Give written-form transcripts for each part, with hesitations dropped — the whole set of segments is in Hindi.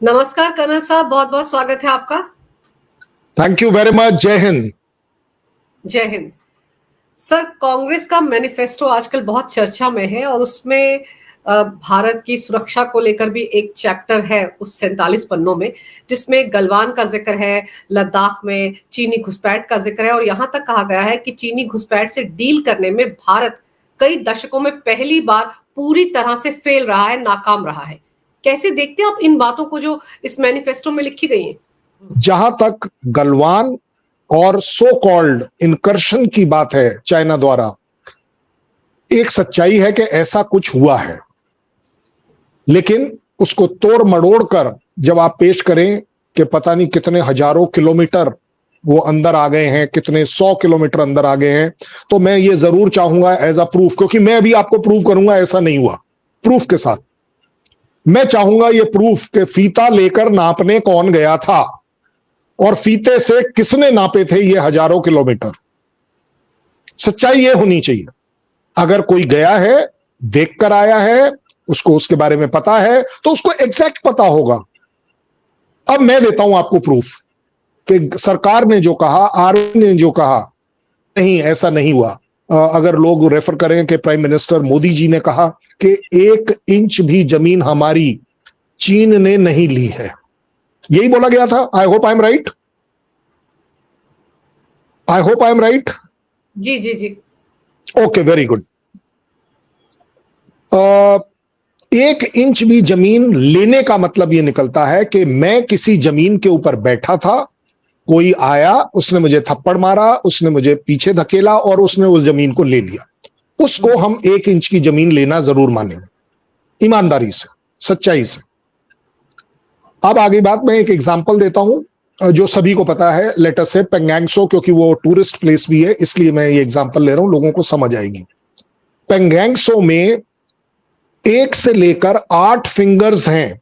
नमस्कार कर्नल साहब, बहुत बहुत स्वागत है आपका। Thank you very much. जय हिंद। जय हिंद। सर, कांग्रेस का मैनिफेस्टो आजकल बहुत चर्चा में है और उसमें भारत की सुरक्षा को लेकर भी एक चैप्टर है उस 47 पन्नों में, जिसमें गलवान का जिक्र है, लद्दाख में चीनी घुसपैठ का जिक्र है और यहां तक कहा गया है कि चीनी घुसपैठ से डील करने में भारत कई दशकों में पहली बार पूरी तरह से फेल रहा है, नाकाम रहा है। कैसे देखते हैं आप इन बातों को जो इस मैनिफेस्टो में लिखी गई हैं? जहां तक गलवान और सो कॉल्ड इनकर्शन की बात है चाइना द्वारा, एक सच्चाई है कि ऐसा कुछ हुआ है, लेकिन उसको तोड़ मड़ोड़ कर जब आप पेश करें कि पता नहीं कितने हजारों किलोमीटर वो अंदर आ गए हैं, कितने 100 किलोमीटर अंदर आ गए हैं, तो मैं ये जरूर चाहूंगा एज अ प्रूफ, क्योंकि मैं अभी आपको प्रूफ करूंगा ऐसा नहीं हुआ, प्रूफ के साथ मैं चाहूंगा ये प्रूफ कि फीता लेकर नापने कौन गया था और फीते से किसने नापे थे ये हजारों किलोमीटर। सच्चाई ये होनी चाहिए। अगर कोई गया है, देखकर आया है, उसको उसके बारे में पता है, तो उसको एग्जैक्ट पता होगा। अब मैं देता हूं आपको प्रूफ कि सरकार ने जो कहा, आर्मी ने जो कहा, नहीं ऐसा नहीं हुआ। अगर लोग रेफर करें कि प्राइम मिनिस्टर मोदी जी ने कहा कि 1 इंच भी जमीन हमारी चीन ने नहीं ली है, यही बोला गया था। I hope I am right. I hope I am right. जी जी जी। Okay, very good. 1 इंच भी जमीन लेने का मतलब यह निकलता है कि मैं किसी जमीन के ऊपर बैठा था, कोई आया, उसने मुझे थप्पड़ मारा, उसने मुझे पीछे धकेला और उसने उस जमीन को ले लिया। उसको हम 1 इंच की जमीन लेना जरूर मानेंगे, ईमानदारी से, सच्चाई से। अब आगे बात, मैं एक एग्जांपल देता हूं जो सभी को पता है। लेट अस से पेंगैंगसो, क्योंकि वो टूरिस्ट प्लेस भी है, इसलिए मैं ये एग्जांपल ले रहा हूं, लोगों को समझ आएगी। पेंगैंगसो में 1 से लेकर 8 फिंगर्स हैं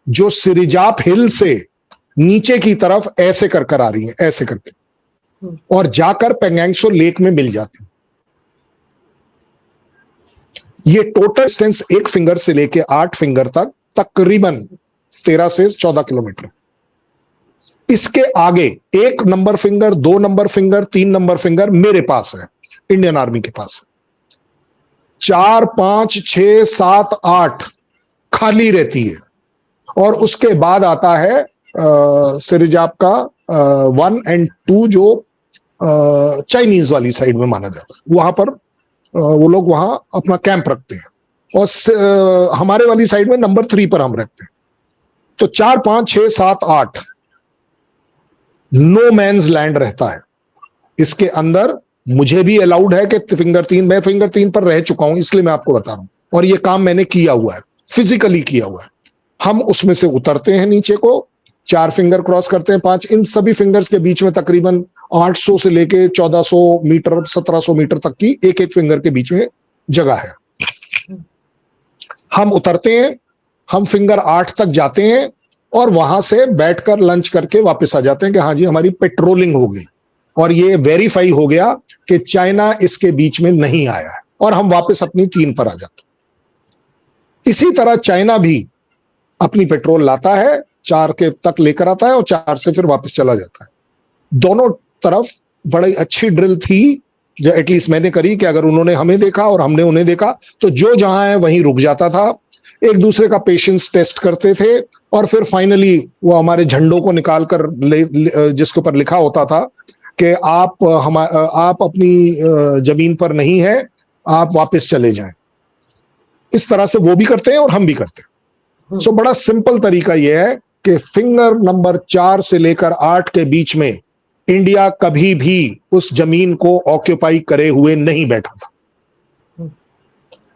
जो सिरिजाप हिल से नीचे की तरफ ऐसे कर आ रही हैं, ऐसे करके, और जाकर पेंगैंगसो लेक में मिल जाती हैं। ये टोटल डिस्टेंस 1 फिंगर से लेके 8 फिंगर तक तकरीबन 13 से 14 किलोमीटर। इसके आगे 1 number finger, 2 number finger, 3 number finger मेरे पास है, इंडियन आर्मी के पास है। 4, 5, 6, 7, 8 खाली रहती है और उसके बाद आता है सिरिजाप का 1 और 2 जो चाइनीज वाली साइड में माना जाता है। वहां पर वो लोग वहां अपना कैंप रखते हैं और हमारे वाली साइड में नंबर 3 पर हम रखते हैं। तो 4, 5, 6, 7, 8 नो मैन्स लैंड रहता है। इसके अंदर मुझे भी अलाउड है कि मैं फिंगर 3 पर रह चुका हूं, इसलिए मैं आपको बता रहा हूं, और ये काम मैंने किया हुआ है, फिजिकली किया हुआ है। हम उसमें से उतरते हैं नीचे को, 4 फिंगर क्रॉस करते हैं, 5, इन सभी फिंगर्स के बीच में तकरीबन 800 से लेके 1400 मीटर, 1700 मीटर तक की एक फिंगर के बीच में जगह है। हम उतरते हैं, हम फिंगर 8 तक जाते हैं और वहां से बैठकर लंच करके वापस आ जाते हैं कि हाँ जी हमारी पेट्रोलिंग हो गई और ये वेरीफाई हो गया कि चाइना इसके बीच में नहीं आया है, और हम वापस अपनी 3 पर आ जाते हैं। इसी तरह चाइना भी अपनी पेट्रोल लाता है, 4 के तक लेकर आता है और 4 से फिर वापस चला जाता है। दोनों तरफ बड़ी अच्छी ड्रिल थी जो एटलीस्ट मैंने करी, कि अगर उन्होंने हमें देखा और हमने उन्हें देखा तो जो जहां है वहीं रुक जाता था, एक दूसरे का पेशेंस टेस्ट करते थे और फिर फाइनली वो हमारे झंडों को निकाल कर जिसके ऊपर लिखा होता था कि आप अपनी जमीन पर नहीं है, आप वापस चले जाएं। इस तरह से वो भी करते हैं और हम भी करते हैं। सो बड़ा सिंपल तरीका यह है कि फिंगर नंबर 4 से लेकर 8 के बीच में इंडिया कभी भी उस जमीन को ऑक्यूपाई करे हुए नहीं बैठा था,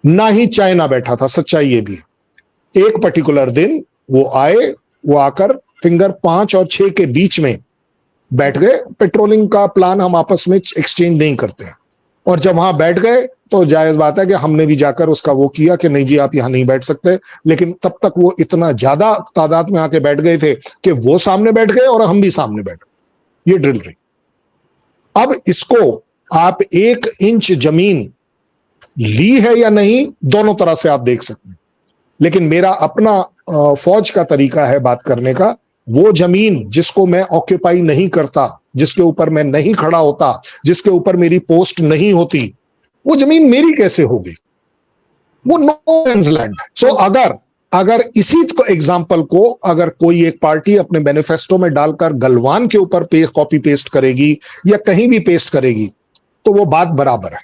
ना ही चाइना बैठा था। सच्चाई ये भी है। एक पर्टिकुलर दिन वो आए, वो आकर फिंगर 5 और 6 के बीच में बैठ गए। पेट्रोलिंग का प्लान हम आपस में एक्सचेंज नहीं करते हैं, और जब वहां बैठ गए तो जायज बात है कि हमने भी जाकर उसका वो किया कि नहीं जी आप यहां नहीं बैठ सकते, लेकिन तब तक वो इतना ज्यादा तादाद में आके बैठ गए थे कि वो सामने बैठ गए और हम भी सामने बैठ गए। ये ड्रिल रही। अब इसको आप 1 इंच जमीन ली है या नहीं, दोनों तरह से आप देख सकते हैं, लेकिन मेरा अपना फौज का तरीका है बात करने का। वो जमीन जिसको मैं ऑक्यूपाई नहीं करता, जिसके ऊपर मैं नहीं खड़ा होता, जिसके ऊपर मेरी पोस्ट नहीं होती, वो जमीन मेरी कैसे होगी? वो नो मैन्स लैंड। सो अगर इसी एग्जाम्पल को अगर कोई एक पार्टी अपने मैनिफेस्टो में डालकर गलवान के ऊपर कॉपी पेस्ट करेगी या कहीं भी पेस्ट करेगी, तो वो बात बराबर है।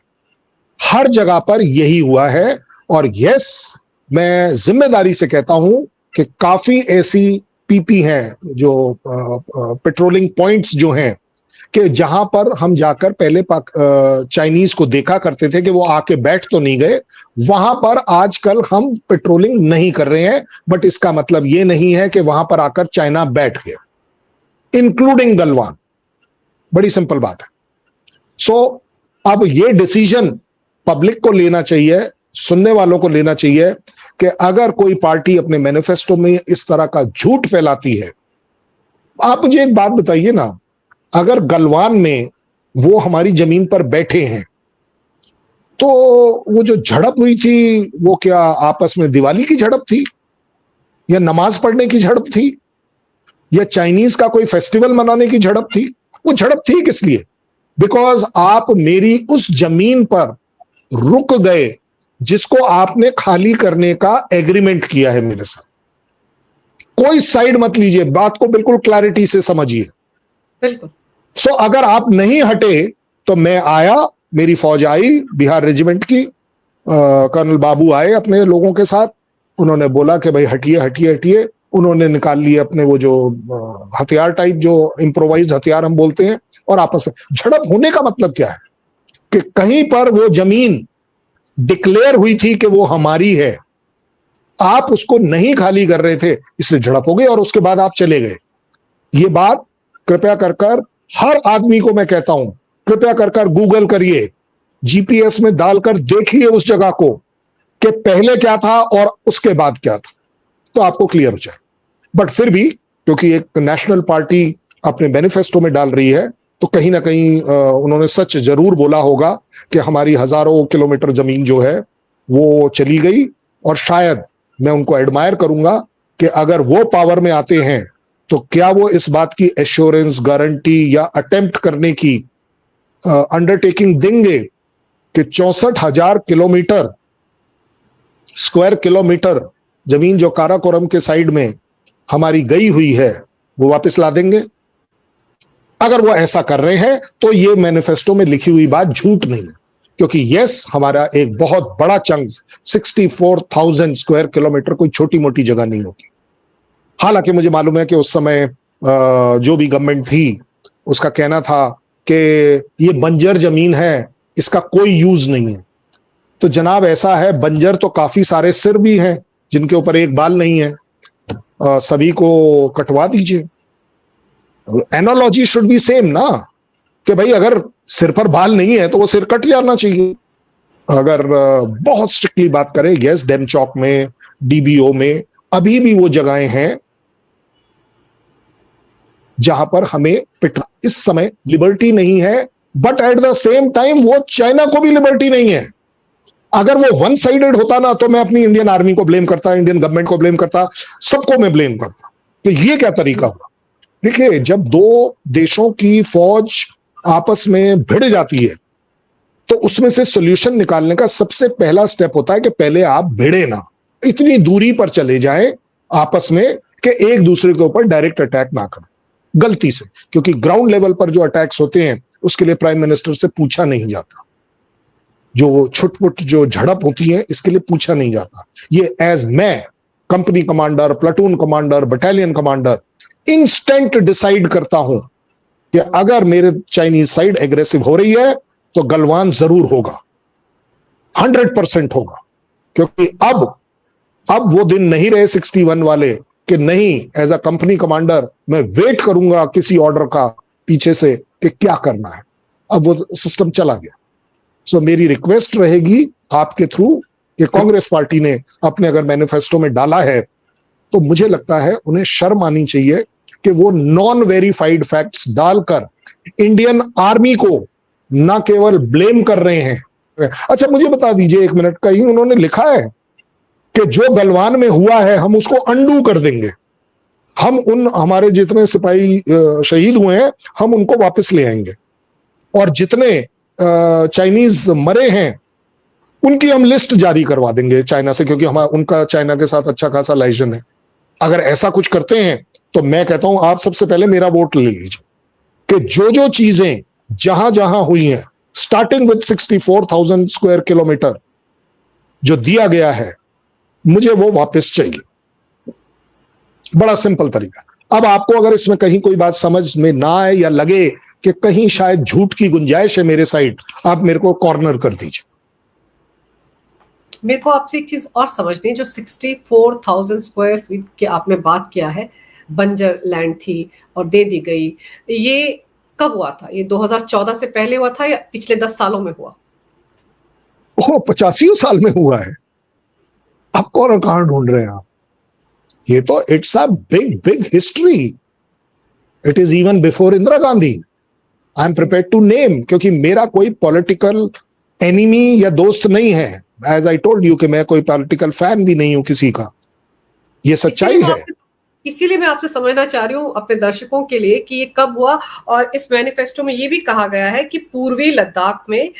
हर जगह पर यही हुआ है। और यस, मैं जिम्मेदारी से कहता हूं कि काफी ऐसी पीपी हैं, जो पेट्रोलिंग पॉइंट्स जो हैं, कि जहां पर हम जाकर पहले चाइनीज को देखा करते थे कि वो आके बैठ तो नहीं गए, वहां पर आजकल हम पेट्रोलिंग नहीं कर रहे हैं। बट इसका मतलब ये नहीं है कि वहां पर आकर चाइना बैठ गया, इंक्लूडिंग गलवान। बड़ी सिंपल बात है। सो अब ये डिसीजन पब्लिक को लेना चाहिए, सुनने वालों को लेना चाहिए कि अगर कोई पार्टी अपने मैनिफेस्टो में इस तरह का झूठ फैलाती है। आप मुझे एक बात बताइए ना, अगर गलवान में वो हमारी जमीन पर बैठे हैं, तो वो जो झड़प हुई थी, वो क्या आपस में दिवाली की झड़प थी, या नमाज पढ़ने की झड़प थी, या चाइनीज का कोई फेस्टिवल मनाने की झड़प थी? वो झड़प थी किस लिए? बिकॉज आप मेरी उस जमीन पर रुक गए जिसको आपने खाली करने का एग्रीमेंट किया है मेरे साथ। कोई साइड मत लीजिए, बात को बिल्कुल क्लैरिटी से समझिए। बिल्कुल। सो अगर आप नहीं हटे तो मैं आया, मेरी फौज आई, बिहार रेजिमेंट की कर्नल बाबू आए अपने लोगों के साथ, उन्होंने बोला कि भाई हटिए हटिए हटिए। उन्होंने निकाल लिए अपने वो जो हथियार टाइप, जो इम्प्रोवाइज्ड हथियार हम बोलते हैं, और आपस में झड़प होने का मतलब क्या है कि कहीं पर वो जमीन डिक्लेयर हुई थी कि वो हमारी है, आप उसको नहीं खाली कर रहे थे, इसलिए झड़प हो गई और उसके बाद आप चले गए। ये बात कृपया कर हर आदमी को मैं कहता हूं, कृपया कर गूगल करिए, जीपीएस में डालकर देखिए उस जगह को कि पहले क्या था और उसके बाद क्या था, तो आपको क्लियर हो जाए। बट फिर भी क्योंकि एक नेशनल पार्टी अपने मैनिफेस्टो में डाल रही है, तो कहीं ना कहीं उन्होंने सच जरूर बोला होगा कि हमारी हजारों किलोमीटर जमीन जो है वो चली गई। और शायद मैं उनको एडमायर करूंगा कि अगर वो पावर में आते हैं तो क्या वो इस बात की एश्योरेंस, गारंटी या अटेम्प्ट करने की अंडरटेकिंग देंगे कि 64,000 किलोमीटर, स्क्वायर किलोमीटर जमीन जो काराकोरम के साइड में हमारी गई हुई है, वो वापस ला देंगे? अगर वो ऐसा कर रहे हैं तो ये मैनिफेस्टो में लिखी हुई बात झूठ नहीं है, क्योंकि यस, हमारा एक बहुत बड़ा चंक 64,000 स्क्वायर किलोमीटर कोई छोटी मोटी जगह नहीं होती। हालांकि मुझे मालूम है कि उस समय जो भी गवर्नमेंट थी उसका कहना था कि ये बंजर जमीन है, इसका कोई यूज नहीं है। तो जनाब ऐसा है, बंजर तो काफी सारे सिर भी हैं जिनके ऊपर एक बाल नहीं है, सभी को कटवा दीजिए। एनालॉजी शुड बी सेम ना, कि भाई अगर सिर पर बाल नहीं है तो वो सिर कट जाना चाहिए। अगर बहुत स्ट्रिक्टली बात करें, यस, डेम चौक में, डीबीओ में अभी भी वो जगहें हैं जहां पर हमें इस समय लिबर्टी नहीं है, but at the same time वो चाइना को भी लिबर्टी नहीं है। अगर वो वन साइडेड होता ना, तो मैं अपनी इंडियन आर्मी को ब्लेम करता, इंडियन गवर्नमेंट को ब्लेम करता, सबको मैं ब्लेम करता कि ये क्या तरीका हुआ। देखिए, जब दो देशों की फौज आपस में भिड़ जाती है तो उसमें से सॉल्यूशन निकालने का सबसे पहला स्टेप होता है कि पहले आप भिड़े ना, इतनी दूरी पर चले जाएं आपस में कि एक दूसरे के ऊपर डायरेक्ट अटैक ना करें गलती से, क्योंकि ग्राउंड लेवल पर जो अटैक्स होते हैं उसके लिए प्राइम मिनिस्टर से पूछा नहीं जाता। जो छुटपुट जो झड़प होती है, इसके लिए पूछा नहीं जाता। ये एज मैं company commander, platoon commander, battalion commander instant decide करता हूं कि अगर मेरे चाइनीज साइड एग्रेसिव हो रही है तो गलवान जरूर होगा, 100% होगा। क्योंकि अब वो दिन नहीं रहे 61 वाले कि नहीं, एज अ कंपनी कमांडर मैं वेट करूंगा किसी ऑर्डर का पीछे से कि क्या करना है। अब वो सिस्टम चला गया। सो मेरी रिक्वेस्ट रहेगी आपके थ्रू कि कांग्रेस पार्टी ने अपने अगर मैनिफेस्टो में डाला है तो मुझे लगता है उन्हें शर्म आनी चाहिए कि वो नॉन वेरीफाइड फैक्ट्स डालकर इंडियन आर्मी को ना केवल ब्लेम कर रहे हैं। अच्छा, मुझे बता दीजिए एक मिनट, कहीं उन्होंने लिखा है कि जो गलवान में हुआ है हम उसको अंडू कर देंगे, हम उन हमारे जितने सिपाही शहीद हुए हैं हम उनको वापस ले आएंगे, और जितने चाइनीज मरे हैं उनकी हम लिस्ट जारी करवा देंगे चाइना से, क्योंकि हम उनका चाइना के साथ अच्छा खासा लाइजन है। अगर ऐसा कुछ करते हैं तो मैं कहता हूं आप सबसे पहले मेरा वोट ले लीजिए कि जो जो चीजें जहां जहां हुई हैं, स्टार्टिंग विद 64,000 स्क्वायर किलोमीटर जो दिया गया है, मुझे वो वापस चाहिए। बड़ा सिंपल तरीका। अब आपको अगर इसमें कहीं कोई बात समझ में ना आए या लगे कि कहीं शायद झूठ की गुंजाइश है मेरे साइड, आप मेरे को कॉर्नर कर दीजिए। मेरे को आपसे एक चीज और समझनी है, जो 64,000 स्क्वायर फीट की आपने बात किया है, बंजर लैंड थी और दे दी गई, ये कब हुआ था? ये 2014 से पहले हुआ था या पिछले 10 सालों में हुआ? वो 85 साल में हुआ है। आप कौन कहां ढूंढ रहे हैं आप? ये तो it's a big big history. It is even before Indira Gandhi. I am prepared to name, क्योंकि मेरा कोई पॉलिटिकल एनिमी या दोस्त नहीं है। एज आई टोल्ड यू कि मैं कोई पॉलिटिकल फैन भी नहीं हूं किसी का, ये सच्चाई है। इसीलिए मैं आपसे समझना चाह रही हूँ अपने दर्शकों के लिए कि ये कब हुआ। और इस मैनिफेस्टो में ये भी कहा गया है कि पूर्वी लद्दाख में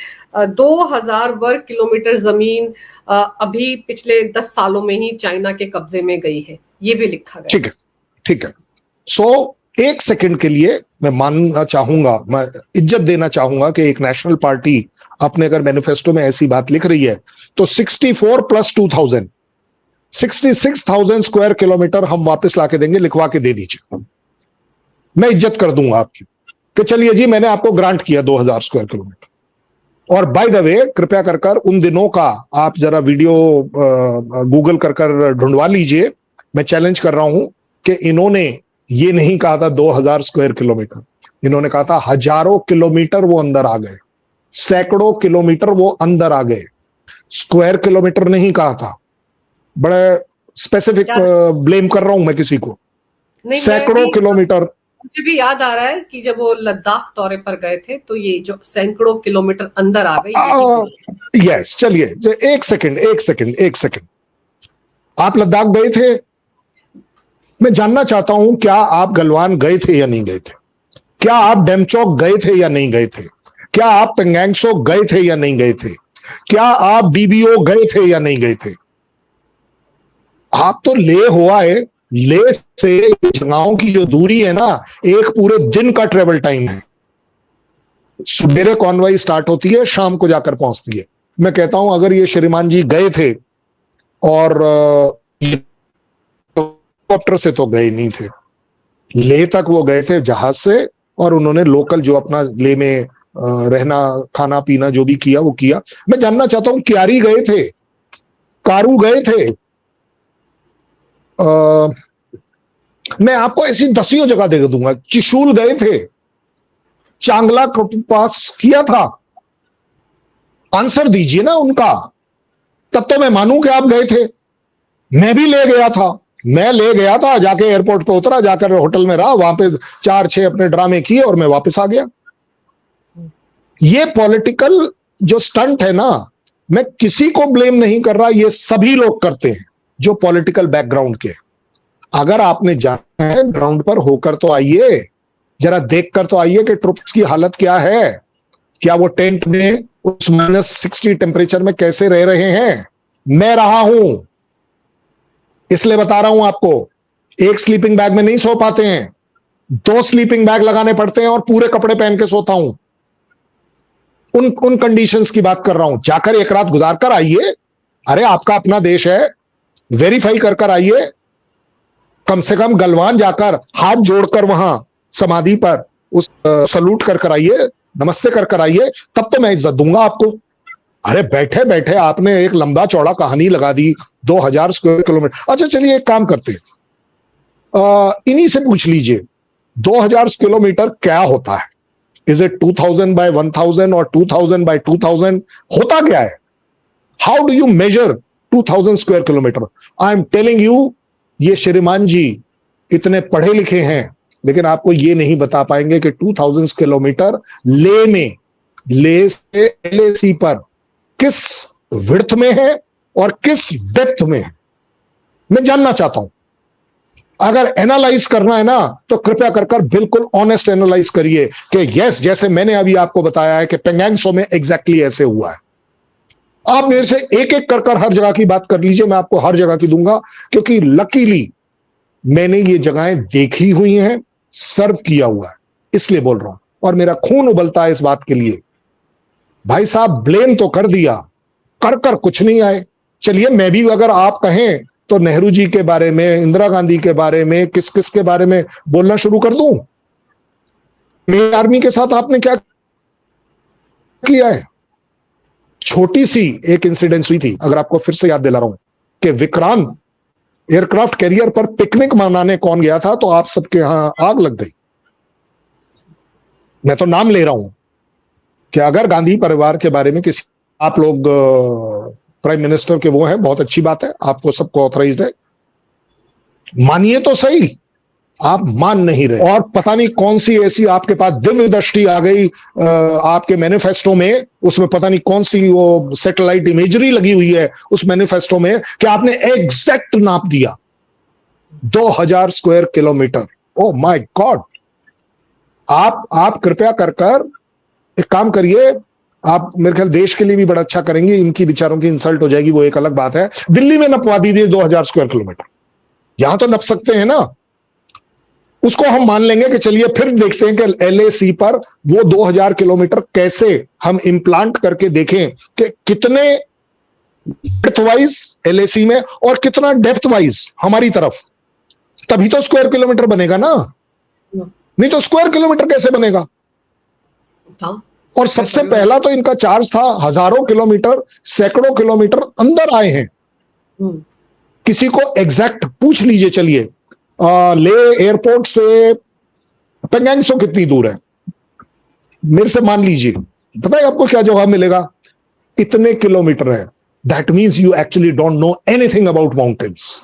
2000 वर्ग किलोमीटर जमीन अभी पिछले 10 सालों में ही चाइना के कब्जे में गई है, ये भी लिखा गया। ठीक है, ठीक है। एक सेकंड के लिए मैं मानना चाहूंगा, मैं इज्जत देना चाहूंगा कि एक नेशनल पार्टी अपने अगर मैनिफेस्टो में ऐसी बात लिख रही है तो 64 प्लस 2000 66,000 स्क्वायर किलोमीटर हम वापस लाके देंगे, लिखवा के दे दीजिए। मैं इज्जत कर दूंगा आपकी कि चलिए जी मैंने आपको ग्रांट किया 2000 स्क्वायर किलोमीटर। और बाय द वे कृपया कर उन दिनों का आप जरा वीडियो गूगल कर ढूंढवा लीजिए। मैं चैलेंज कर रहा हूं कि इन्होंने ये नहीं कहा था 2000 स्क्वायर किलोमीटर, इन्होंने कहा था हजारों किलोमीटर वो अंदर आ गए, सैकड़ों किलोमीटर वो अंदर आ गए, स्क्वायर किलोमीटर नहीं कहा था। बड़े स्पेसिफिक ब्लेम कर रहा हूं मैं किसी को, सैकड़ों किलोमीटर। मुझे भी याद आ रहा है कि जब वो लद्दाख दौरे पर गए थे तो ये जो सैकड़ों किलोमीटर अंदर आ गई। यस, चलिए एक सेकंड, आप लद्दाख गए थे? मैं जानना चाहता हूं क्या आप गलवान गए थे या नहीं गए थे? क्या आप डेमचौक गए थे या नहीं गए थे? क्या आप पेंगैंगसोक गए थे या नहीं गए थे? क्या आप बीबीओ गए थे या नहीं गए थे? आप तो ले हुआ है, ले से जगहों की जो दूरी है ना, एक पूरे दिन का ट्रेवल टाइम है। सुबेरे कॉन्वॉय स्टार्ट होती है, शाम को जाकर पहुंचती है। मैं कहता हूं अगर ये श्रीमान जी गए थे, और हेलीकॉप्टर से तो गए नहीं थे, ले तक वो गए थे जहाज से, और उन्होंने लोकल जो अपना ले में रहना खाना पीना जो भी किया वो किया। मैं जानना चाहता हूं क्यारी गए थे, कारू गए थे, मैं आपको ऐसी दसियों जगह दे दूंगा, चिशूल गए थे, चांगला पास किया था, आंसर दीजिए ना उनका, तब तो मैं मानूं कि आप गए थे। मैं भी ले गया था, मैं ले गया था, जाके एयरपोर्ट पे उतरा, जाकर होटल में रहा, वहां पे 4-6 अपने ड्रामे किए और मैं वापस आ गया। ये पॉलिटिकल जो स्टंट है ना, मैं किसी को ब्लेम नहीं कर रहा, ये सभी लोग करते हैं जो पॉलिटिकल बैकग्राउंड के। अगर आपने जाना है ग्राउंड पर होकर तो आइए, जरा देख कर तो आइए कि ट्रूप्स की हालत क्या है, क्या वो टेंट में उस -60 टेम्परेचर में कैसे रह रहे हैं। मैं रहा हूं, इसलिए बता रहा हूं आपको। एक स्लीपिंग बैग में नहीं सो पाते हैं, 2 स्लीपिंग बैग लगाने पड़ते हैं और पूरे कपड़े पहन के सोता हूं। उन कंडीशंस की बात कर रहा हूं। जाकर एक रात गुजार कर आइए, अरे आपका अपना देश है, वेरीफाई कर आइए, कम से कम गलवान जाकर हाथ जोड़कर वहां समाधि पर उस सलूट कर आइए, नमस्ते कर आइए, तब तो मैं इज्जत दूंगा आपको। अरे बैठे बैठे आपने एक लंबा चौड़ा कहानी लगा दी 2000 स्क्वायर किलोमीटर। अच्छा चलिए एक काम करते हैं, इन्हीं से पूछ लीजिए 2000 किलोमीटर क्या होता है? इज इट 2000 by 1000 और 2000 by 2000? होता क्या है? How do you measure 2000 square kilometre? I am telling you, ये श्रीमान जी इतने पढ़े लिखे हैं, लेकिन आपको ये नहीं बता पाएंगे कि 2000 किलोमीटर ले में, ले से LAC पर किस विड्थ में है और किस डेप्थ में है। मैं जानना चाहता हूं। अगर एनालाइज करना है ना तो कृपया कर बिल्कुल ऑनेस्ट एनालाइज करिए कि यस, जैसे मैंने अभी आपको बताया है कि पेंगैंग त्सो में एग्जैक्टली ऐसे हुआ है। आप मेरे से एक एक कर हर जगह की बात कर लीजिए, मैं आपको हर जगह की दूंगा, क्योंकि लकीली मैंने ये जगहें देखी हुई हैं, सर्व किया हुआ है, इसलिए बोल रहा हूं। और मेरा खून उबलता है इस बात के लिए। भाई साहब, ब्लेम तो कर दिया, कर कुछ नहीं आए। चलिए, मैं भी अगर आप कहें तो नेहरू जी के बारे में, इंदिरा गांधी के बारे में, किस किस के बारे में बोलना शुरू कर दूं। मेरी आर्मी के साथ आपने क्या किया है? छोटी सी एक इंसिडेंस हुई थी, अगर आपको फिर से याद दिला रहा हूं, कि विक्रांत एयरक्राफ्ट कैरियर पर पिकनिक मनाने कौन गया था, तो आप सबके यहां आग लग गई। मैं तो नाम ले रहा हूं कि अगर गांधी परिवार के बारे में किसी, आप लोग प्राइम मिनिस्टर के वो हैं, बहुत अच्छी बात है, आपको सबको ऑथराइज्ड है, मानिए तो सही, आप मान नहीं रहे। और पता नहीं कौन सी ऐसी आपके पास दिव्य दृष्टि आ गई आपके मैनिफेस्टो में, उसमें पता नहीं कौन सी वो सैटेलाइट इमेजरी लगी हुई है उस मैनिफेस्टो में, कि आपने एग्जैक्ट नाप दिया 2000 square kilometre. Oh my God! आप कृपया कर एक काम करिए, आप मेरे ख्याल देश के लिए भी बड़ा अच्छा करेंगे, इनकी विचारों की इंसल्ट हो जाएगी वो एक अलग बात है। दिल्ली में नपवा दीजिए 2000 स्क्वायर किलोमीटर, यहां तो नप सकते हैं ना, उसको हम मान लेंगे कि चलिए फिर देखते हैं कि एलएसी पर वो 2000 किलोमीटर कैसे हम इंप्लांट करके देखें कि कितने ब्रेथ वाइज एलएसी में और कितना डेप्थ वाइज हमारी तरफ, तभी तो स्क्वायर किलोमीटर बनेगा ना, नहीं तो स्क्वायर किलोमीटर कैसे बनेगा। और सबसे पहला तो इनका चार्ज था हजारों किलोमीटर, सैकड़ों किलोमीटर अंदर आए हैं। किसी को एग्जैक्ट पूछ लीजिए, चलिए ले एयरपोर्ट से पेंगैंग त्सो कितनी दूर है, मेरे से मान लीजिए, पता है आपको क्या जवाब मिलेगा? इतने किलोमीटर है। That means you actually don't know anything about mountains.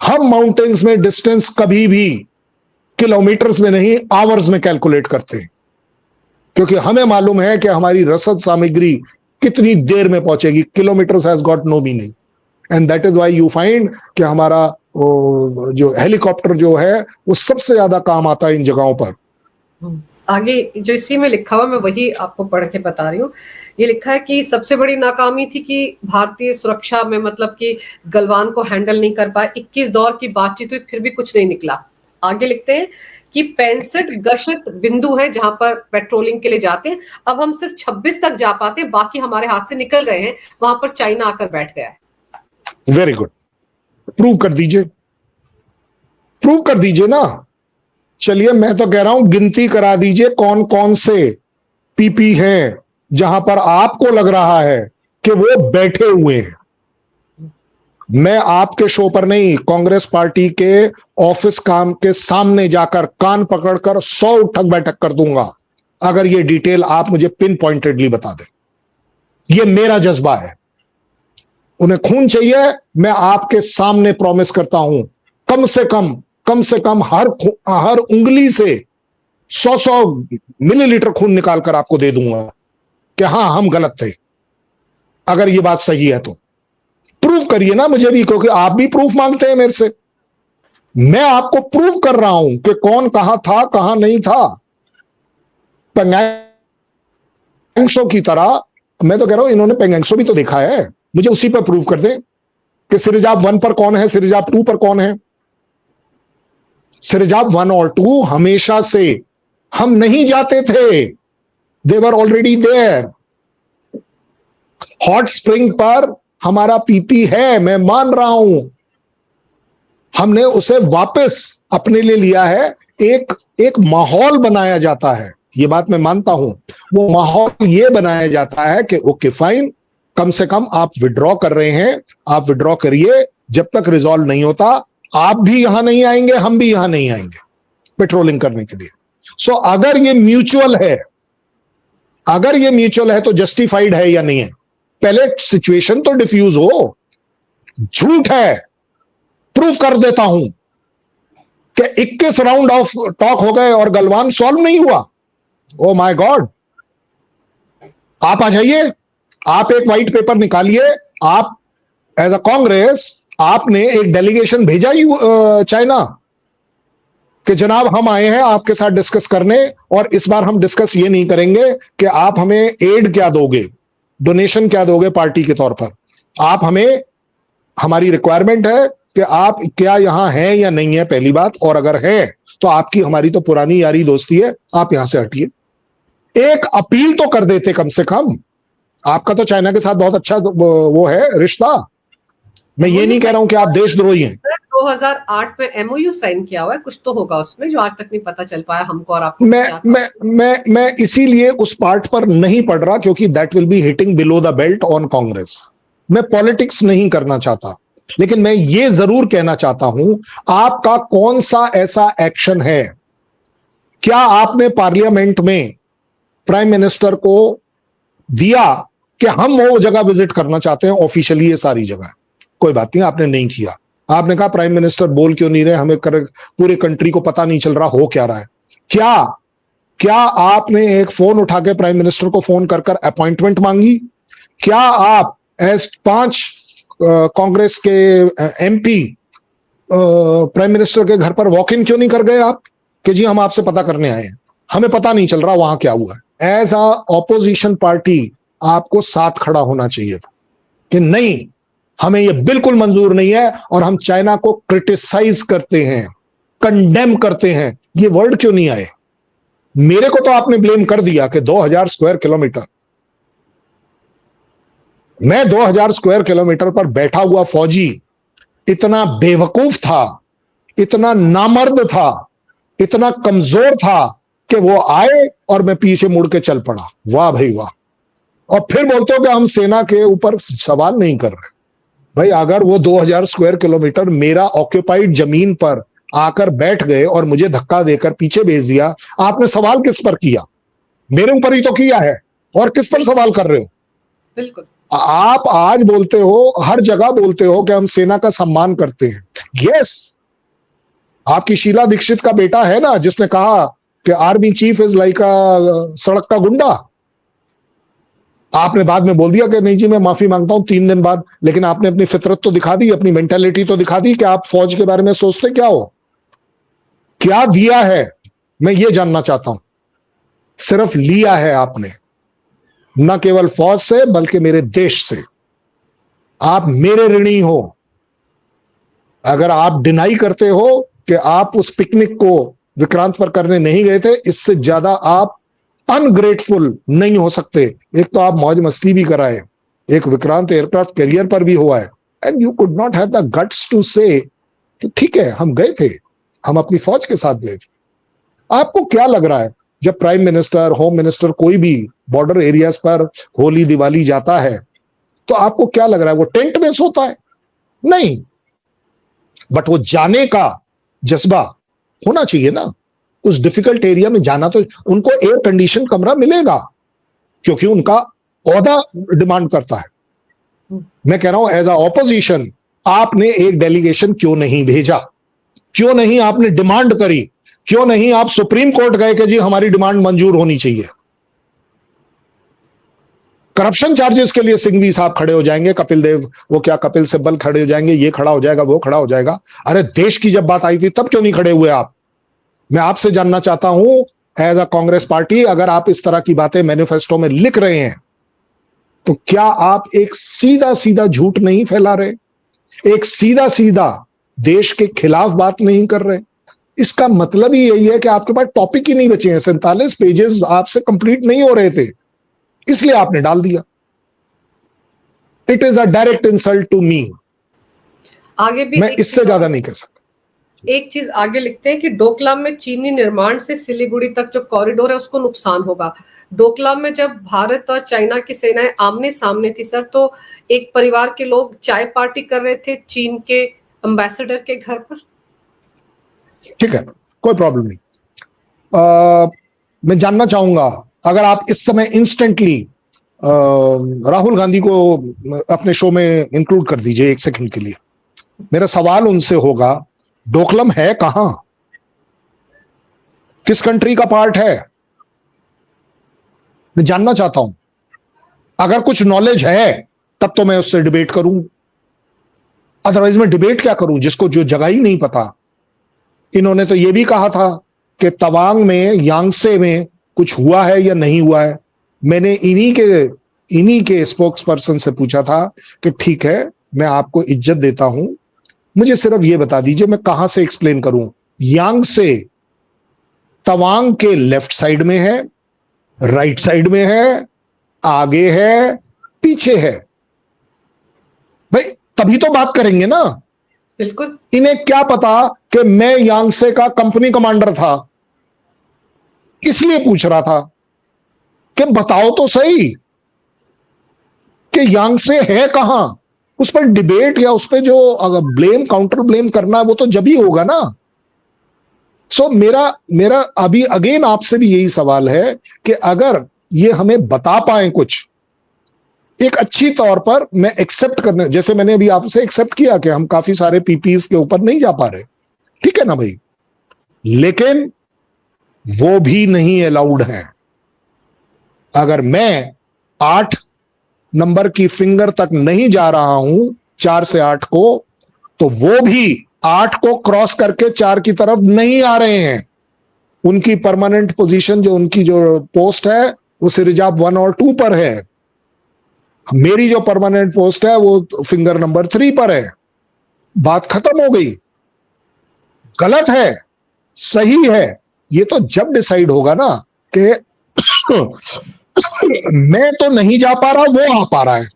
हम माउंटेन्स में डिस्टेंस कभी भी किलोमीटर्स में नहीं, आवर्स में कैलकुलेट करते हैं, क्योंकि हमें मालूम है कि हमारी रसद सामग्री कितनी देर में पहुंचेगी। Kilometres has got no meaning, and that is why you find कि हमारा जो हेलीकॉप्टर जो है वो सबसे ज्यादा काम आता है इन जगहों पर। आगे जो इसी में लिखा हुआ, मैं वही आपको पढ़ के बता रही हूँ। ये लिखा है कि सबसे बड़ी नाकामी थी कि भारतीय सुरक्षा में, मतलब कि गलवान को हैंडल नहीं कर पाए। 21 दौर की बातचीत हुई, फिर भी कुछ नहीं निकला। आगे लिखते हैं कि 65 गश्त बिंदु हैं जहां पर पेट्रोलिंग के लिए जाते हैं, अब हम सिर्फ 26 तक जा पाते हैं, बाकी हमारे हाथ से निकल गए हैं। वहां पर चाइना आकर बैठ गया है। वेरी गुड, प्रूव कर दीजिए, प्रूव कर दीजिए ना। चलिए, मैं तो कह रहा हूं गिनती करा दीजिए कौन कौन से पीपी हैं जहां पर आपको लग रहा है कि वो बैठे हुए हैं। मैं आपके शो पर नहीं, कांग्रेस पार्टी के ऑफिस काम के सामने जाकर कान पकड़कर 100 उठक बैठक कर दूंगा अगर ये डिटेल आप मुझे पिन पॉइंटेडली बता दें। ये मेरा जज्बा है। उन्हें खून चाहिए, मैं आपके सामने प्रॉमिस करता हूं, कम से कम हर उंगली से 100 मिलीलीटर खून निकालकर आपको दे दूंगा कि हां, हम गलत थे। अगर ये बात सही है तो प्रूफ करिए ना मुझे भी, क्योंकि आप भी प्रूफ मांगते हैं मेरे से। मैं आपको प्रूफ कर रहा हूं कि कौन कहां था, कहां नहीं था। पेंगैंग त्सो की तरह मैं तो कह रहा हूं, इन्होंने पेंगैंग त्सो भी तो देखा है, मुझे उसी पर प्रूफ कर दें कि सिरजाब 1 पर कौन है, सिरजाब 2 पर कौन है। सिरजाब 1 और 2 हमेशा से हम नहीं जाते थे, they were already there. Hot spring पर हमारा पीपी है, मैं मान रहा हूं, हमने उसे वापस अपने लिए लिया है। एक माहौल बनाया जाता है, ये बात मैं मानता हूं। वो माहौल ये बनाया जाता है कि ओके फाइन, कम से कम आप विड्रॉ कर रहे हैं, आप विड्रॉ करिए, जब तक रिजॉल्व नहीं होता आप भी यहां नहीं आएंगे, हम भी यहां नहीं आएंगे पेट्रोलिंग करने के लिए। सो अगर ये म्यूचुअल है तो जस्टिफाइड है या नहीं है? पहले सिचुएशन तो डिफ्यूज हो। झूठ है, प्रूफ कर देता हूं कि 21 राउंड ऑफ टॉक हो गए और गलवान सॉल्व नहीं हुआ। Oh my God! आप आ जाइए, आप एक व्हाइट पेपर निकालिए, आप एज अ कांग्रेस आपने एक डेलीगेशन भेजा ही चाइना कि जनाब हम आए हैं आपके साथ डिस्कस करने, और इस बार हम डिस्कस ये नहीं करेंगे कि आप हमें एड क्या दोगे, डोनेशन क्या दोगे पार्टी के तौर पर। आप हमें, हमारी रिक्वायरमेंट है कि आप क्या यहां हैं या नहीं है, पहली बात, और अगर है तो आपकी हमारी तो पुरानी यारी दोस्ती है, आप यहां से हटिए। एक अपील तो कर देते कम से कम। आपका तो चाइना के साथ बहुत अच्छा वो है रिश्ता। मैं ये नहीं कह रहा हूं कि आप देशद्रोही हैं। 2008 में एमओयू साइन किया हुआ है, कुछ तो होगा उसमें जो आज तक नहीं पता चल पाया हमको और आपको। मैं इसीलिए उस पार्ट पर नहीं पढ़ रहा, क्योंकि that will be hitting below the belt on Congress. मैं पॉलिटिक्स नहीं करना चाहता, लेकिन मैं ये जरूर कहना चाहता हूं, आपका कौन सा ऐसा एक्शन है, क्या आपने पार्लियामेंट में प्राइम मिनिस्टर को दिया कि हम वो जगह विजिट करना चाहते हैं ऑफिशियली, ये सारी जगह? कोई बात नहीं, आपने नहीं किया। आपने कहा प्राइम मिनिस्टर बोल क्यों नहीं रहे, हमें पूरे कंट्री को पता नहीं चल रहा हो क्या रहा है। क्या आपने एक फोन उठा के प्राइम मिनिस्टर को फोन कर अपॉइंटमेंट मांगी? क्या आप एज 5 कांग्रेस के एमपी प्राइम मिनिस्टर के घर पर वॉक इन क्यों नहीं कर गए आप कि जी हम आपसे पता करने आए हैं, हमें पता नहीं चल रहा वहां क्या हुआ है? एज अ ऑपोजिशन पार्टी आपको साथ खड़ा होना चाहिए था कि नहीं, हमें यह बिल्कुल मंजूर नहीं है, और हम चाइना को क्रिटिसाइज करते हैं, कंडेम करते हैं। ये वर्ड क्यों नहीं आए? मेरे को तो आपने ब्लेम कर दिया कि 2000 स्क्वायर किलोमीटर, मैं 2000 स्क्वायर किलोमीटर पर बैठा हुआ फौजी इतना बेवकूफ था, इतना नामर्द था, इतना कमजोर था कि वो आए और मैं पीछे मुड़ के चल पड़ा। वाह भाई वाह। और फिर बोलते हो कि हम सेना के ऊपर सवाल नहीं कर रहे। भाई अगर वो 2000 स्क्वायर किलोमीटर मेरा ऑक्यूपाइड जमीन पर आकर बैठ गए और मुझे धक्का देकर पीछे भेज दिया, आपने सवाल किस पर किया? मेरे ऊपर ही तो किया है, और किस पर सवाल कर रहे हो? बिल्कुल। आप आज बोलते हो, हर जगह बोलते हो कि हम सेना का सम्मान करते हैं। यस, आपकी शीला दीक्षित का बेटा है ना जिसने कहा कि आर्मी चीफ इज लाइक सड़क का गुंडा। आपने बाद में बोल दिया कि नहीं जी मैं माफी मांगता हूं 3 दिन बाद, लेकिन आपने अपनी फितरत तो दिखा दी, अपनी मेंटेलिटी तो दिखा दी कि आप फौज के बारे में सोचते क्या हो। क्या दिया है मैं ये जानना चाहता हूं। सिर्फ लिया है आपने, न केवल फौज से बल्कि मेरे देश से। आप मेरे ऋणी हो। अगर आप डिनाई करते हो कि आप उस पिकनिक को विक्रांत पर करने नहीं गए थे, इससे ज्यादा आप अनग्रेटफुल नहीं हो सकते। एक तो आप मौज मस्ती भी कराए, एक विक्रांत एयरक्राफ्ट कैरियर पर भी हुआ है, and you could not have the guts to say ठीक है हम गए थे, हम अपनी फौज के साथ गए थे। आपको क्या लग रहा है जब प्राइम मिनिस्टर, होम मिनिस्टर कोई भी बॉर्डर एरियाज पर होली दिवाली जाता है तो आपको क्या लग रहा है वो टेंट में सोता है? नहीं, बट वो जाने का जज्बा होना चाहिए ना। उस डिफिकल्ट एरिया में जाना, तो उनको एयर कंडीशन कमरा मिलेगा क्योंकि उनका ओहदा डिमांड करता है। मैं कह रहा हूं एज अ ऑपोजिशन आपने एक डेलीगेशन क्यों नहीं भेजा? क्यों नहीं आपने डिमांड करी? क्यों नहीं आप सुप्रीम कोर्ट गए कि जी हमारी डिमांड मंजूर होनी चाहिए? करप्शन चार्जेस के लिए सिंघवी साहब खड़े हो जाएंगे, कपिल देव, वो क्या कपिल सिब्बल खड़े हो जाएंगे, ये खड़ा हो जाएगा, वो खड़ा हो जाएगा। अरे देश की जब बात आई थी तब क्यों नहीं खड़े हुए आप? मैं आपसे जानना चाहता हूं एज अ कांग्रेस पार्टी, अगर आप इस तरह की बातें मैनिफेस्टो में लिख रहे हैं तो क्या आप एक सीधा सीधा झूठ नहीं फैला रहे? एक सीधा सीधा देश के खिलाफ बात नहीं कर रहे? इसका मतलब ही यही है कि आपके पास टॉपिक ही नहीं बचे हैं। 47 पेजेस आपसे कंप्लीट नहीं हो रहे थे, इसलिए आपने डाल दिया। It is a direct insult to me. आगे भी मैं इससे ज्यादा नहीं कह सकता। एक चीज आगे लिखते हैं कि डोकलाम में चीनी निर्माण से सिलीगुड़ी तक जो कॉरिडोर है उसको नुकसान होगा। डोकलाम में जब भारत और चाइना की सेनाएं आमने सामने थी सर, तो एक परिवार के लोग चाय पार्टी कर रहे थे चीन के एम्बेसडर के घर पर। ठीक है, कोई प्रॉब्लम नहीं। मैं जानना चाहूंगा, अगर आप इस समय इंस्टेंटली राहुल गांधी को अपने शो में इंक्लूड कर दीजिए 1 सेकंड के लिए। मेरा सवाल उनसे होगा, डोकलाम है कहां? किस कंट्री का पार्ट है? मैं जानना चाहता हूं। अगर कुछ नॉलेज है तब तो मैं उससे डिबेट करूं। अदरवाइज मैं डिबेट क्या करूं जिसको जो जगह ही नहीं पता। इन्होंने तो यह भी कहा था कि तवांग में, यांगसे में कुछ हुआ है या नहीं हुआ है। मैंने इन्हीं के स्पोक्स पर्सन से पूछा था कि ठीक है, मैं आपको इज्जत देता हूं, मुझे सिर्फ ये बता दीजिए मैं कहां से एक्सप्लेन करूं। यांगसे तवांग के लेफ्ट साइड में है, राइट साइड में है, आगे है, पीछे है। भाई तभी तो बात करेंगे ना। बिल्कुल। इन्हें क्या पता कि मैं यांगसे का कंपनी कमांडर था, इसलिए पूछ रहा था कि बताओ तो सही कि यांगसे है कहां। उस पर डिबेट या उस पर जो अगर ब्लेम, काउंटर ब्लेम करना है वो तो जब ही होगा ना। सो मेरा अभी अगेन आपसे भी यही सवाल है कि अगर ये हमें बता पाए कुछ एक अच्छी तौर पर, मैं एक्सेप्ट करने, जैसे मैंने अभी आपसे एक्सेप्ट किया कि हम काफी सारे पीपीस के ऊपर नहीं जा पा रहे, ठीक है ना भाई, लेकिन वो भी नहीं अलाउड है। अगर मैं 8 नंबर की फिंगर तक नहीं जा रहा हूं 4 से 8 को, तो वो भी 8 को क्रॉस करके 4 की तरफ नहीं आ रहे हैं। उनकी परमानेंट पोजीशन, जो उनकी जो पोस्ट है वो सिरजाब 1 और 2 पर है। मेरी जो परमानेंट पोस्ट है वो फिंगर नंबर 3 पर है। बात खत्म हो गई। गलत है, सही है, ये तो जब डिसाइड होगा ना कि मैं तो नहीं जा पा रहा, वो आ पा रहा है।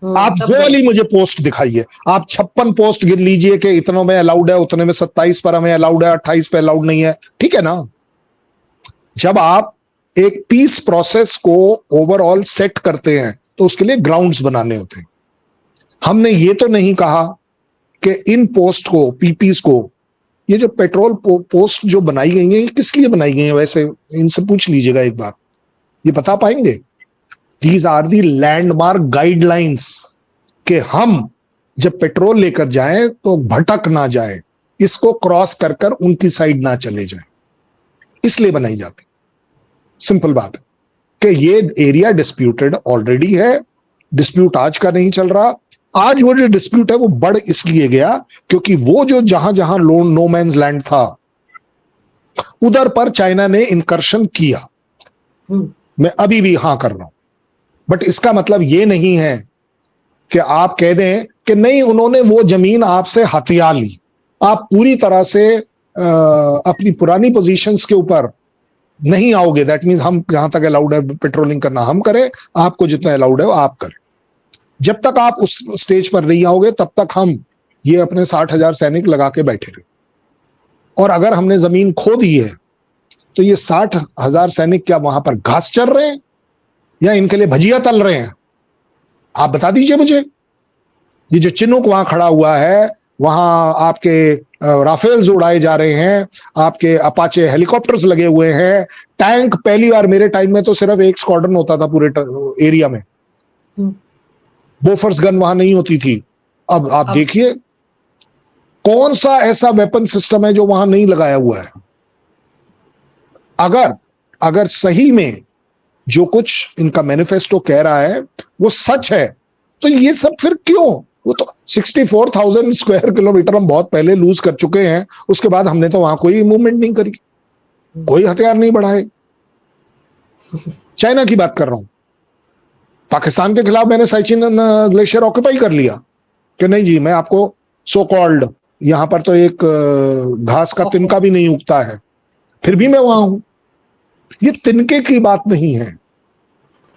आप वो वाली मुझे पोस्ट दिखाइए। आप 56 पोस्ट गिन लीजिए कि इतनों में अलाउड है, उतने में 27 पर हमें अलाउड है, 28 पे अलाउड नहीं है, ठीक है ना। जब आप एक पीस प्रोसेस को ओवरऑल सेट करते हैं तो उसके लिए ग्राउंड्स बनाने होते हैं। हमने ये तो नहीं कहा कि इन पोस्ट को, पीपीस को, ये जो पेट्रोल पोस्ट जो बनाई गई है, ये किस लिए बनाई गई है वैसे, इनसे पूछ लीजिएगा एक बार, ये बता पाएंगे। These are the landmark guidelines कि हम जब पेट्रोल लेकर जाएं तो भटक ना जाए, इसको क्रॉस कर कर उनकी साइड ना चले जाए, इसलिए बनाई जाती। सिंपल बात है कि ये एरिया डिस्प्यूटेड ऑलरेडी है। डिस्प्यूट आज का नहीं चल रहा। आज वो जो डिस्प्यूट है वो बढ़ इसलिए गया क्योंकि वो जो जहां जहां नो मैन्स लैंड था उधर पर चाइना ने इनकर्शन किया। मैं अभी भी हां कर रहा हूं, बट इसका मतलब ये नहीं है कि आप कह दें कि नहीं, उन्होंने वो जमीन आपसे हथिया ली, आप पूरी तरह से अपनी पुरानी पोजीशंस के ऊपर नहीं आओगे। दैट मीन्स हम जहां तक अलाउड है पेट्रोलिंग करना हम करें, आपको जितना अलाउड है वो आप करें। जब तक आप उस स्टेज पर नहीं आओगे तब तक हम ये अपने 60,000 सैनिक लगा के बैठे रहे। और अगर हमने जमीन खो दी है तो ये 60,000 सैनिक क्या वहां पर घास चर रहे हैं या इनके लिए भजिया तल रहे हैं? आप बता दीजिए मुझे। ये जो चिनूक वहां खड़ा हुआ है, वहां आपके राफेल्स उड़ाए जा रहे हैं, आपके अपाचे हेलीकॉप्टर्स लगे हुए हैं, टैंक, पहली बार मेरे टाइम में तो सिर्फ एक स्क्वाड्रन होता था पूरे एरिया में, बोफर्स गन वहां नहीं होती थी। अब आप देखिए कौन सा ऐसा वेपन सिस्टम है जो वहां नहीं लगाया हुआ है। अगर सही में जो कुछ इनका मैनिफेस्टो कह रहा है वो सच है तो ये सब फिर क्यों? वो तो 64,000 स्क्वायर किलोमीटर हम बहुत पहले लूज कर चुके हैं। उसके बाद हमने तो वहां कोई मूवमेंट नहीं करी, कोई हथियार नहीं बढ़ाए। चाइना की बात कर रहा हूं। पाकिस्तान के खिलाफ मैंने साइचिन ग्लेशियर ऑक्यूपाई कर लिया कि नहीं जी, मैं आपको सो कॉल्ड, यहां पर तो एक घास का तिनका भी नहीं उगता है, फिर भी मैं वहां हूं। ये तिनके की बात नहीं है,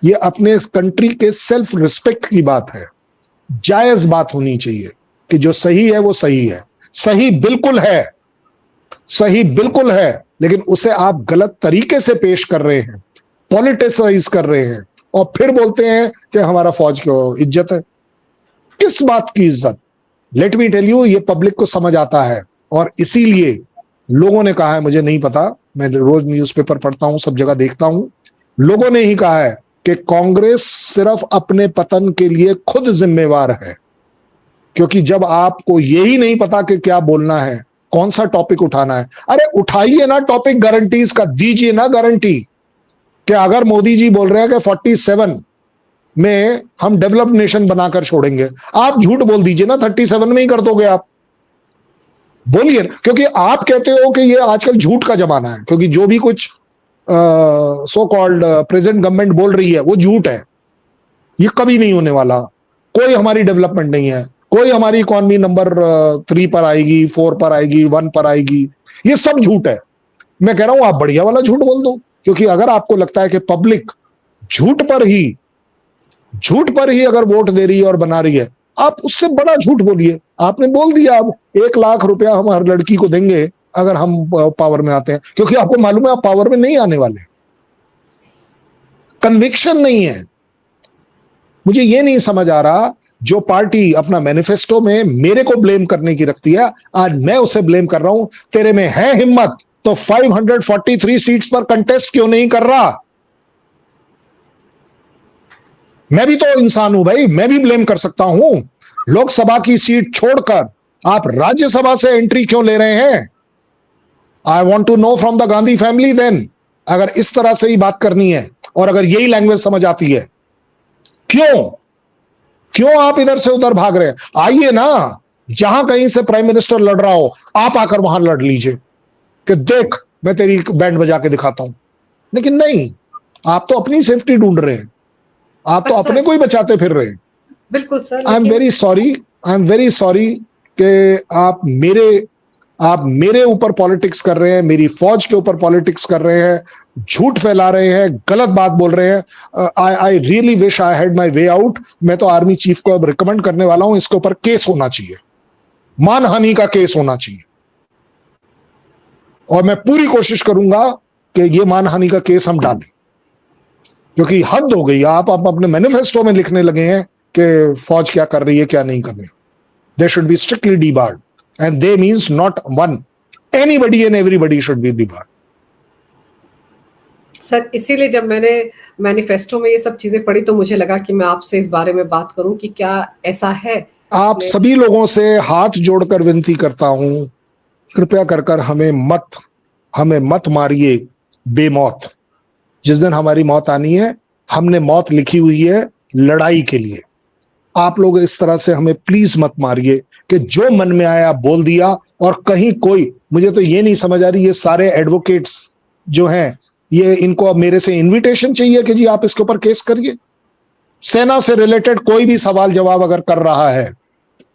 ये अपने कंट्री के सेल्फ रिस्पेक्ट की बात है। जायज बात होनी चाहिए कि जो सही है वो सही है। सही बिल्कुल है, सही बिल्कुल है, लेकिन उसे आप गलत तरीके से पेश कर रहे हैं, पॉलिटिसाइज कर रहे हैं और फिर बोलते हैं कि हमारा फौज को इज्जत है। किस बात की इज्जत? लेट मी टेल यू, ये पब्लिक को समझ आता है और इसीलिए लोगों ने कहा है, मुझे नहीं पता, मैं रोज न्यूज़पेपर पढ़ता हूं, सब जगह देखता हूं, लोगों ने ही कहा है कि कांग्रेस सिर्फ अपने पतन के लिए खुद जिम्मेवार है। क्योंकि जब आपको यही नहीं पता कि क्या बोलना है, कौन सा टॉपिक उठाना है, अरे उठाइए ना टॉपिक गारंटीज का, दीजिए ना गारंटी कि अगर मोदी जी बोल रहे हैं कि 47 में हम डेवलप्ड नेशन बनाकर छोड़ेंगे। आप झूठ बोल दीजिए ना, 37 में ही कर दोगे आप, बोलिए, क्योंकि आप कहते हो कि ये आजकल झूठ का जमाना है, क्योंकि जो भी कुछ सो कॉल्ड प्रेजेंट गवर्नमेंट बोल रही है वो झूठ है, ये कभी नहीं होने वाला, कोई हमारी डेवलपमेंट नहीं है, कोई हमारी इकॉनमी नंबर 3 पर आएगी, 4 पर आएगी, 1 पर आएगी, ये सब झूठ है। मैं कह रहा हूं आप बढ़िया वाला झूठ बोल दो, क्योंकि अगर आपको लगता है कि पब्लिक झूठ पर ही अगर वोट दे रही है और बना रही है, आप उससे बड़ा झूठ बोलिए। आपने बोल दिया अब 1 लाख रुपया हम हर लड़की को देंगे अगर हम पावर में आते हैं, क्योंकि आपको मालूम है आप पावर में नहीं आने वाले, कन्विक्शन नहीं है। मुझे ये नहीं समझ आ रहा, जो पार्टी अपना मैनिफेस्टो में मेरे को ब्लेम करने की रखती है, आज मैं उसे ब्लेम कर रहा हूं। तेरे में है हिम्मत तो 543 सीट्स पर कंटेस्ट क्यों नहीं कर रहा? मैं भी तो इंसान हूं भाई, मैं भी ब्लेम कर सकता हूं। लोकसभा की सीट छोड़कर आप राज्यसभा से एंट्री क्यों ले रहे हैं? I want to know from the Gandhi family then, अगर इस तरह से ही बात करनी है और अगर यही लैंग्वेज समझ आती है, क्यों आप इधर से उधर भाग रहे हैं? आइए ना, जहां कहीं से प्राइम मिनिस्टर लड़ रहा हो आप आकर वहां लड़ लीजिए कि देख मैं तेरी बैंड बजा के दिखाता हूं। लेकिन नहीं, आप तो अपनी सेफ्टी ढूंढ रहे हैं, आप तो अपने को ही बचाते फिर रहे हैं। बिल्कुल sir, I am very sorry कि आप मेरे ऊपर पॉलिटिक्स कर रहे हैं, मेरी फौज के ऊपर पॉलिटिक्स कर रहे हैं, झूठ फैला रहे हैं, गलत बात बोल रहे हैं। I really wish I had my way out. मैं तो आर्मी चीफ को अब रिकमेंड करने वाला हूं, इसके ऊपर केस होना चाहिए, मानहानि का केस होना चाहिए, और मैं पूरी कोशिश करूंगा कि ये मानहानि का केस हम डालें, क्योंकि हद हो गई। आप अपने मैनिफेस्टो में लिखने लगे हैं कि फौज क्या कर रही है क्या नहीं कर रही है। They should be strictly debarred, and they means not one, anybody and everybody should be debarred. Sir इसीलिए जब मैंने मैनिफेस्टो में ये सब चीजें पढ़ी तो मुझे लगा कि मैं आपसे इस बारे में बात करूं कि क्या ऐसा है। आप सभी लोगों से हाथ जोड़कर विनती करता हूं, कृपया कर हमें मत मारिए बेमौत। जिस दिन हमारी मौत आनी है, हमने मौत लिखी हुई है लड़ाई के लिए। आप लोग इस तरह से हमें प्लीज मत मारिए कि जो मन में आया बोल दिया। और कहीं कोई, मुझे तो ये नहीं समझ आ रही, ये सारे एडवोकेट्स जो हैं, ये इनको अब मेरे से इनविटेशन चाहिए कि जी आप इसके ऊपर केस करिए। सेना से रिलेटेड कोई भी सवाल जवाब अगर कर रहा है,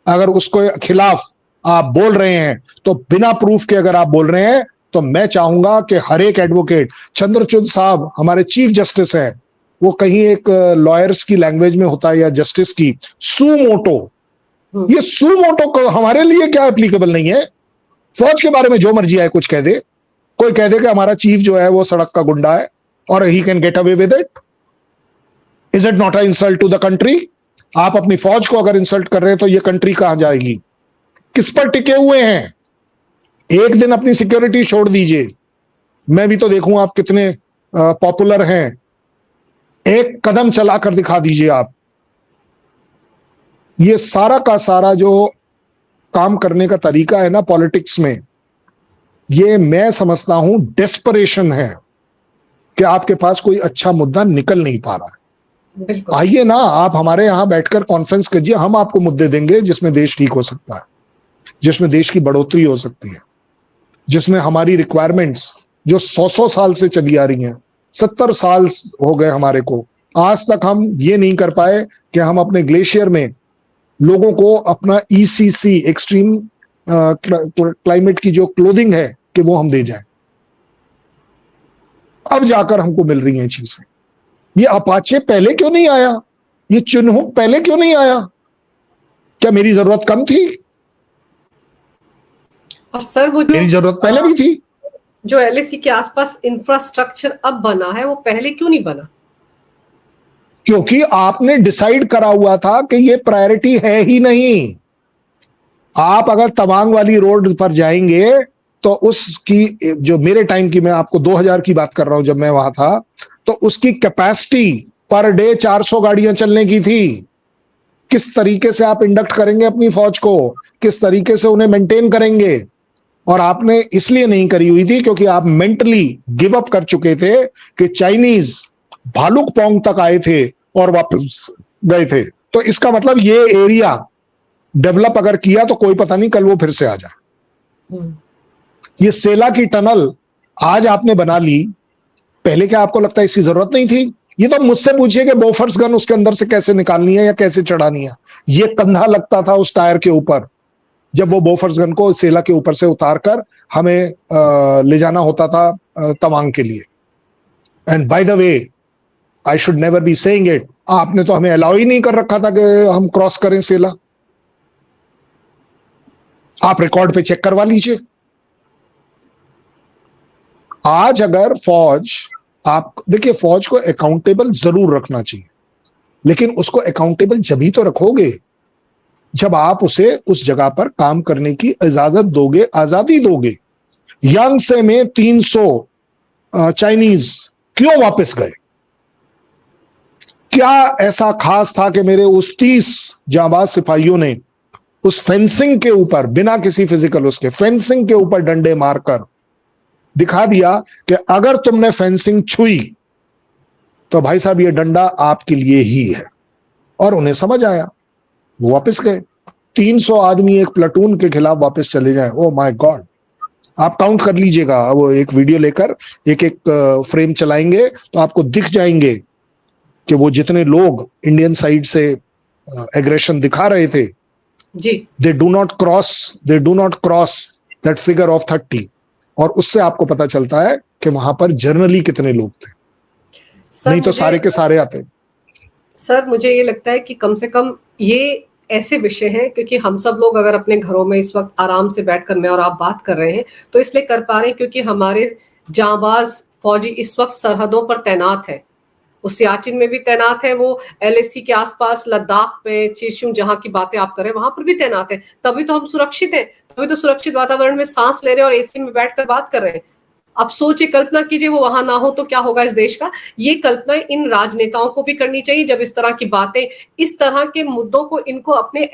अगर उसको खिलाफ आप बोल रहे हैं, तो बिना प्रूफ के अगर आप बोल रहे हैं, तो मैं चाहूंगा कि हर एक एडवोकेट, चंद्रचूड़ साहब हमारे चीफ जस्टिस हैं, वो कहीं एक लॉयर्स की लैंग्वेज में होता है या जस्टिस की, सुमोटो, ये सुमोटो को हमारे लिए क्या एप्लीकेबल नहीं है? फौज के बारे में जो मर्जी आए कुछ कह दे, कोई कह दे कि हमारा चीफ जो है वो सड़क का गुंडा है और he can get away with it. Is it not a insult to the country? आप अपनी फौज को अगर इंसल्ट कर रहे हैं तो ये कंट्री कहां जाएगी? किस पर टिके हुए हैं? एक दिन अपनी सिक्योरिटी छोड़ दीजिए, मैं भी तो देखूं आप कितने पॉपुलर हैं, एक कदम चलाकर दिखा दीजिए आप। ये सारा का सारा जो काम करने का तरीका है ना पॉलिटिक्स में, ये मैं समझता हूं डेस्परेशन है कि आपके पास कोई अच्छा मुद्दा निकल नहीं पा रहा है। आइए ना, आप हमारे यहां बैठकर कॉन्फ्रेंस कीजिए, हम आपको मुद्दे देंगे जिसमें देश ठीक हो सकता है, जिसमें देश की बढ़ोतरी हो सकती है, जिसमें हमारी रिक्वायरमेंट्स जो 100 साल से चली आ रही हैं, 70 साल हो गए हमारे को, आज तक हम ये नहीं कर पाए कि हम अपने ग्लेशियर में लोगों को अपना ECC एक्सट्रीम क्लाइमेट की जो क्लोथिंग है कि वो हम दे जाएं। अब जाकर हमको मिल रही हैं चीजें। ये अपाचे पहले क्यों नहीं आया? ये चिन्हुक पहले क्यों नहीं आया? क्या मेरी जरूरत कम थी? और सर वो मेरी जरूरत पहले भी थी। जो LAC के आसपास इंफ्रास्ट्रक्चर अब बना है वो पहले क्यों नहीं बना? क्योंकि आपने डिसाइड करा हुआ था कि ये प्रायोरिटी है ही नहीं। आप अगर तवांग वाली रोड पर जाएंगे तो उसकी, जो मेरे टाइम की, मैं आपको 2000 की बात कर रहा हूं जब मैं वहां था, तो उसकी कैपेसिटी पर डे 400 गाड़ियां चलने की थी। किस तरीके से आप इंडक्ट करेंगे अपनी फौज को, किस तरीके से उन्हें मेंटेन करेंगे? और आपने इसलिए नहीं करी हुई थी क्योंकि आप मेंटली गिव अप कर चुके थे कि चाइनीज भालुकपोंग तक आए थे और वापस गए थे। तो इसका मतलब ये एरिया डेवलप अगर किया तो कोई पता नहीं कल वो फिर से आ जाए। ये सेला की टनल आज आपने बना ली, पहले क्या आपको लगता है इसकी जरूरत नहीं थी? ये तो मुझसे पूछिए कि बोफर्स गन उसके अंदर से कैसे निकालनी है या कैसे चढ़ानी है। ये कंधा लगता था उस टायर के ऊपर जब वो बोफर्स गन को सेला के ऊपर से उतार कर हमें ले जाना होता था तवांग के लिए। And by the way, I should never be saying it, आपने तो हमें अलाउ ही नहीं कर रखा था कि हम क्रॉस करें सेला। आप रिकॉर्ड पे चेक करवा लीजिए। आज अगर फौज, आप देखिए, फौज को अकाउंटेबल जरूर रखना चाहिए, लेकिन उसको अकाउंटेबल जब ही तो रखोगे जब आप उसे उस जगह पर काम करने की इजाजत दोगे, आजादी दोगे। यांगसे में 300 चाइनीज क्यों वापस गए? क्या ऐसा खास था कि मेरे उस 30 जांबाज सिपाहियों ने उस फेंसिंग के ऊपर बिना किसी फिजिकल उसके फेंसिंग के ऊपर डंडे मारकर दिखा दिया कि अगर तुमने फेंसिंग छुई तो भाई साहब ये डंडा आपके लिए ही है। और उन्हें समझ आया, वो वापस गए। 300 आदमी एक प्लाटून के खिलाफ वापस चले जाए, ओ माय गॉड। आप काउंट कर लीजिएगा, वो एक वीडियो लेकर एक एक फ्रेम चलाएंगे तो आपको दिख जाएंगे कि वो जितने लोग इंडियन साइड से एग्रेशन दिखा रहे थे जी, they do not cross that figure of 30। और उससे आपको पता चलता है कि वहां पर जनरली कितने लोग थे। नहीं तो सारे के सारे आते। सर मुझे ये लगता है कि कम से कम ये ऐसे विषय हैं, क्योंकि हम सब लोग अगर अपने घरों में इस वक्त आराम से बैठकर मैं और आप बात कर रहे हैं तो इसलिए कर पा रहे हैं क्योंकि हमारे जांबाज फौजी इस वक्त सरहदों पर तैनात है। वो सियाचिन में भी तैनात है, वो एलएसी के आसपास लद्दाख में चेशुं जहां की बातें आप कर रहे हैं वहां पर भी तैनात है। तभी तो हम सुरक्षित हैं, तभी तो सुरक्षित वातावरण में सांस ले रहे हैं और एसी में बैठकर बात कर रहे हैं। अब सोचिए, कल्पना कीजिए वो वहां ना हो तो क्या होगा इस देश का। ये कल्पना इन राजनेताओं को भी करनी चाहिए जब इस तरह की बातें, इस तरह के मुद्दों को इनको अपने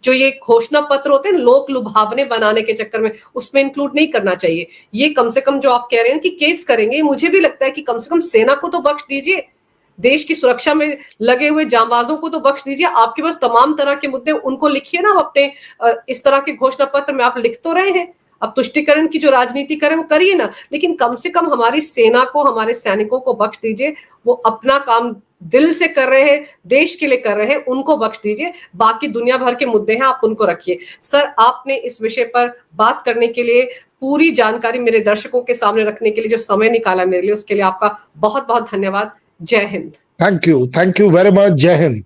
जो ये घोषणा पत्र होते हैं लोक लुभावने बनाने के चक्कर में उसमें इंक्लूड नहीं करना चाहिए। ये कम से कम जो आप कह रहे हैं कि केस करेंगे, मुझे भी लगता है कि कम से कम सेना को तो बख्श दीजिए, देश की सुरक्षा में लगे हुए जांबाजों को तो बख्श दीजिए। आपके पास तमाम तरह के मुद्दे, उनको लिखिए ना अपने इस तरह के घोषणा पत्र में। आप लिख तो रहे हैं, अब तुष्टिकरण की जो राजनीति करें वो करिए ना, लेकिन कम से कम हमारी सेना को, हमारे सैनिकों को बख्श दीजिए। वो अपना काम दिल से कर रहे हैं, देश के लिए कर रहे हैं, उनको बख्श दीजिए। बाकी दुनिया भर के मुद्दे हैं, आप उनको रखिए। सर, आपने इस विषय पर बात करने के लिए, पूरी जानकारी मेरे दर्शकों के सामने रखने के लिए जो समय निकाला मेरे लिए, उसके लिए आपका बहुत बहुत धन्यवाद। जय Hind. Thank you very much. जय हिंद।